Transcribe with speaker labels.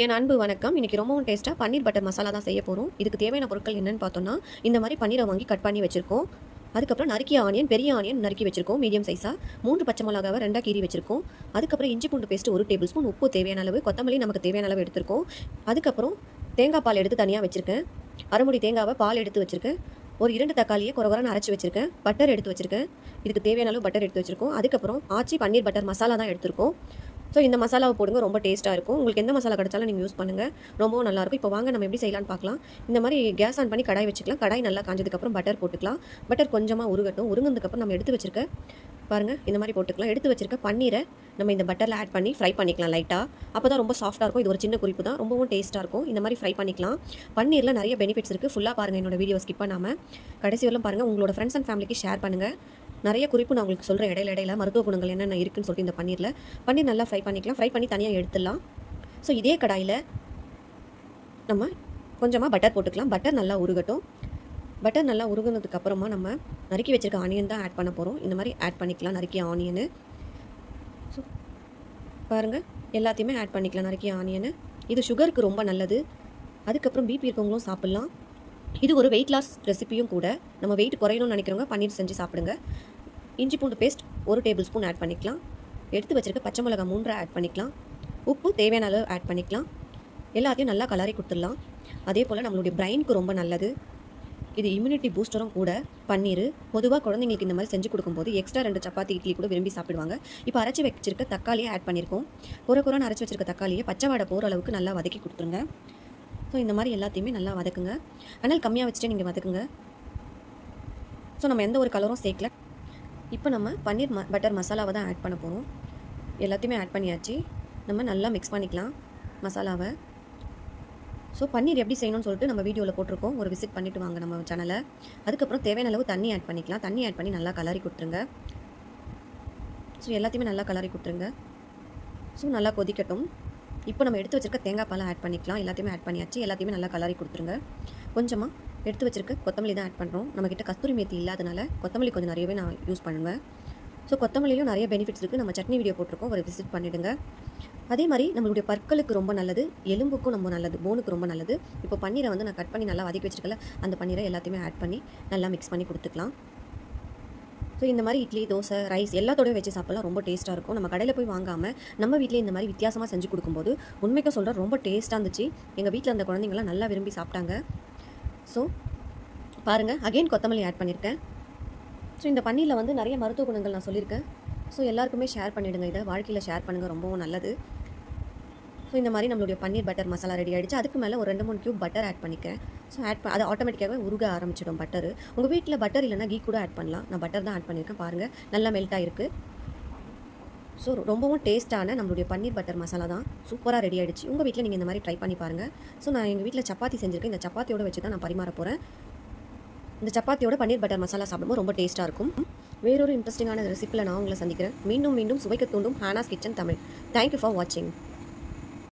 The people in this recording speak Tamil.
Speaker 1: என் அன்பு வணக்கம். இன்னைக்கு ரொம்பவும் டேஸ்ட்டா பன்னீர் பட்டர் மசாலா தான் செய்ய போறோம். இதுக்கு தேவையான பொருட்கள் என்னன்னு பார்த்தோம்னா, இந்த மாரி பன்னீரை வாங்கி கட் பண்ணி வச்சிருக்கோம். அதுக்கப்புறம் நறுக்கிய ஆனியன், பெரிய ஆனியன் நறுக்கி வச்சிருக்கோம் மீடியம் சைஸா. 3 பச்சை மிளகாவை 2ஆ கீறி வச்சிருக்கோம். அதுக்கப்புறம் இஞ்சி பூண்டு பேஸ்ட் 1 டேபிள் ஸ்பூன், உப்பு தேவையான அளவு, கொத்தமல்லி நமக்கு தேவையான அளவு எடுத்திருக்கோம். அதுக்கப்புறம் தேங்காய் பால் எடுத்து தனியா வச்சிருக்கேன். அரைமுடி தேங்காவை பால் எடுத்து வச்சிருக்கேன். ஒரு 2 தக்காளியை கொரகொரன்னு அரைச்சு வச்சிருக்கேன். பட்டர் எடுத்து வச்சிருக்கேன். இதுக்கு தேவையான அளவு பட்டர் எடுத்து வச்சிருக்கோம். அதுக்கப்புறம் ஆச்சி பன்னீர் பட்டர் மசாலா தான் எடுத்திருக்கோம். ஸோ இந்த மசாலாவை போடுங்க, ரொம்ப டேஸ்ட்டாக இருக்கும். உங்களுக்கு எந்த மசாலா கிடைச்சாலும் நீங்கள் யூஸ் பண்ணுங்கள், ரொம்பவும் நல்லாயிருக்கும். இப்போ வாங்க நம்ம எப்படி செய்யலான்னு பார்க்கலாம். இந்த மாதிரி கேஸ் ஆன் பண்ணி கடாய் வச்சுக்கலாம். கடாய் நல்லா காஞ்சதுக்கப்புறம் பட்டர் போட்டுக்கலாம். பட்டர் கொஞ்சமாக உருகட்டும். உருங்கினதுக்கப்புறம் நம்ம எடுத்து வச்சிருக்க பாருங்கள், இந்த மாதிரி போட்டுக்கலாம். எடுத்து வச்சிருக்க பன்னீரை நம்ம இந்த பட்டரில் ஆட் பண்ணி ஃப்ரை பண்ணிக்கலாம் லைட்டாக. அப்போ தான் ரொம்ப சாஃப்ட்டாக இருக்கும். இது ஒரு சின்ன குறிப்பு தான், ரொம்பவும் டேஸ்ட்டாக இருக்கும். இந்த மாதிரி ஃப்ரை பண்ணிக்கலாம். பன்னீரில் நிறைய பெனிஃபிட்ஸ் இருக்குது. ஃபுல்லாக பாருங்கள், என்னோட வீடியோ ஸ்கிப் பண்ணாமல் கடைசி வரலும் பாருங்கள். உங்களோட ஃப்ரெண்ட்ஸ் அண்ட் ஃபேமிலிக்கு ஷேர் பண்ணுங்கள். நிறைய குறிப்பு நான் உங்களுக்கு சொல்கிறேன் இடையில மருத்துவ குணங்கள் என்னென்ன இருக்குன்னு சொல்லிட்டு இந்த பன்னீர் நல்லா ஃப்ரை பண்ணிக்கலாம். ஃப்ரை பண்ணி தனியாக எடுத்துடலாம். ஸோ இதே கடாயில் நம்ம கொஞ்சமாக பட்டர் போட்டுக்கலாம். பட்டர் நல்லா உருகட்டும். பட்டர் நல்லா உருகுனதுக்கு அப்புறமா நம்ம நறுக்கி வச்சிருக்க ஆனியன் தான் ஆட் பண்ண போகிறோம். இந்த மாதிரி ஆட் பண்ணிக்கலாம் நறுக்கிய ஆனியனு. ஸோ பாருங்கள், எல்லாத்தையுமே ஆட் பண்ணிக்கலாம் நறுக்கிய ஆனியனு. இது சுகருக்கு ரொம்ப நல்லது. அதுக்கப்புறம் பிபி இருக்கவங்களும் சாப்பிட்லாம். இது ஒரு வெயிட் லாஸ் ரெசிபியும் கூட. நம்ம வெயிட் குறையணும்னு நினைக்கிறவங்க பன்னீர் செஞ்சு சாப்பிடுங்க. இஞ்சி பூண்டு பேஸ்ட் 1 டேபிள் ஸ்பூன் ஆட் பண்ணிக்கலாம். எடுத்து வச்சிருக்க பச்சை மிளகா 3 ஆட் பண்ணிக்கலாம். உப்பு தேவையான அளவு ஆட் பண்ணிக்கலாம். எல்லாத்தையும் நல்லா கலரி கொடுத்துடலாம். அதே போல் நம்மளுடைய பிரெயினுக்கு ரொம்ப நல்லது. இது இம்யூனிட்டி பூஸ்டரும் கூட. பன்னீர் பொதுவாக குழந்தைங்களுக்கு இந்த மாதிரி செஞ்சு கொடுக்கும்போது எக்ஸ்ட்ரா 2 சப்பாத்தி இட்லி கூட விரும்பி சாப்பிடுவாங்க. இப்போ அரைச்சி வச்சிருக்க தக்காளியை ஆட் பண்ணியிருக்கோம். குறைன்னு அரைச்சி வச்சிருக்க தக்காளியை பச்சை வாடை போகிற அளவுக்கு நல்லா வதக்கி கொடுத்துருங்க. ஸோ இந்த மாதிரி எல்லாத்தையுமே நல்லா வதக்குங்க. ஆனால் கம்மியாக வச்சுட்டு நீங்கள் வதக்குங்க. ஸோ நம்ம எந்த ஒரு கலரும் சேர்க்கல. இப்போ நம்ம பன்னீர் பட்டர் மசாலாவை தான் ஆட் பண்ண போகிறோம். எல்லாத்தையுமே ஆட் பண்ணியாச்சு. நம்ம நல்லா மிக்ஸ் பண்ணிக்கலாம் மசாலாவை. ஸோ பன்னீர் எப்படி செய்யணும்னு சொல்லிட்டு நம்ம வீடியோவில் போட்டிருக்கோம். ஒரு விசிட் பண்ணிவிட்டு வாங்க நம்ம சேனலை. அதுக்கப்புறம் தேவையான அளவு தண்ணி ஆட் பண்ணிக்கலாம். தண்ணி ஆட் பண்ணி நல்லா கலரி கொடுத்துருங்க. ஸோ எல்லாத்தையுமே நல்லா கலரி கொடுத்துருங்க. ஸோ நல்லா கொதிக்கட்டும். இப்போ நம்ம எடுத்து வச்சிருக்க தேங்காய் பாலை ஆட் பண்ணிக்கலாம். எல்லாத்தையுமே ஆட் பண்ணியாச்சு. எல்லாத்தையுமே நல்லா கலரி கொடுத்துருங்க. கொஞ்சமாக எடுத்து வச்சிருக்க கொத்தமல்லி தான் ஆட் பண்ணுறோம். நம்மக்கிட்ட கஸ்தூரி மேத்தி இல்லாதனால கொத்தமல்லி கொஞ்சம் நிறையவே நான் யூஸ் பண்ணுவேன். ஸோ கொத்தமல்லியும் நிறைய பெனிஃபிட்ஸ் இருக்குது. நம்ம சட்னி வீடியோ போட்டிருக்கோம், ஒரு விசிட் பண்ணிவிடுங்க. அதே மாதிரி நம்மளுடைய பற்களுக்கு ரொம்ப நல்லது, எலும்புக்கும் ரொம்ப நல்லது, போனுக்கு ரொம்ப நல்லது. இப்போ பன்னீரை வந்து நான் கட் பண்ணி நல்லா வதக்கி வச்சிருக்கல, அந்த பன்னீரை எல்லாத்தையுமே ஆட் பண்ணி நல்லா மிக்ஸ் பண்ணி கொடுத்துக்கலாம். ஸோ இந்த மாதிரி இட்லி, தோசை, ரைஸ் எல்லாத்தோடையும் வச்சு சாப்பிட்லாம். ரொம்ப டேஸ்ட்டாக இருக்கும். நம்ம கடையில் போய் வாங்காமல் நம்ம வீட்டிலே இந்த மாதிரி வித்தியாசமாக செஞ்சு கொடுக்கும்போது உண்மைக்கும் சொல்கிறேன், ரொம்ப டேஸ்ட்டாக இருந்துச்சு. எங்கள் வீட்டில் அந்த குழந்தைங்களாம் நல்லா விரும்பி சாப்பிட்டாங்க. ஸோ பாருங்கள், அகெயின் கொத்தமல்லி ஆட் பண்ணியிருக்கேன். ஸோ இந்த பன்னீரில் வந்து நிறைய மருத்துவ குணங்கள் நான் சொல்லியிருக்கேன். ஸோ எல்லாருக்குமே ஷேர் பண்ணிவிடுங்க. இதை வாழ்க்கையில் ஷேர் பண்ணுங்கள், ரொம்பவும் நல்லது. ஸோ இந்த மாதிரி நம்மளுடைய பன்னீர் பட்டர் மசாலா ரெடி ஆகிடுச்சு. அதுக்கு மேலே ஒரு 2-3 கியூப் பட்டர் ஆட் பண்ணிக்கிறேன். ஸோ அது ஆட்டோமேட்டிக்காகவே உருக ஆரம்பிச்சிடும் பட்டர். உங்கள் வீட்டில் பட்டர் இல்லைனா கீ கூட ஆட் பண்ணலாம். நான் பட்டர் தான் ஆட் பண்ணியிருக்கேன். பாருங்கள், நல்லா மெல்ட் ஆகிருக்கு. ஸோ ரொம்பவும் டேஸ்ட்டான நம்மளுடைய பன்னீர் பட்டர் மசாலா தான் சூப்பராக ரெடி ஆகிடுச்சு. உங்கள் வீட்டில் நீங்கள் இந்த மாதிரி ட்ரை பண்ணி பாருங்கள். ஸோ நான் எங்கள் வீட்டில் சப்பாத்தி செஞ்சுருக்கேன். இந்த சப்பாத்தியோடு வச்சு தான் நான் பரிமாற போகிறேன். இந்த சப்பாத்தியோட பன்னீர் பட்டர் மசாலா சாப்பிடும்போது ரொம்ப டேஸ்ட்டாக இருக்கும். வேறொரு இன்ட்ரெஸ்டிங்கான ரெசிப்பியில் நான் உங்களை சந்திக்கிறேன். மீண்டும் சுவைக்க தூண்டும் ஹானாஸ் கிச்சன் தமிழ். தேங்க்யூ ஃபார் வாட்சிங்.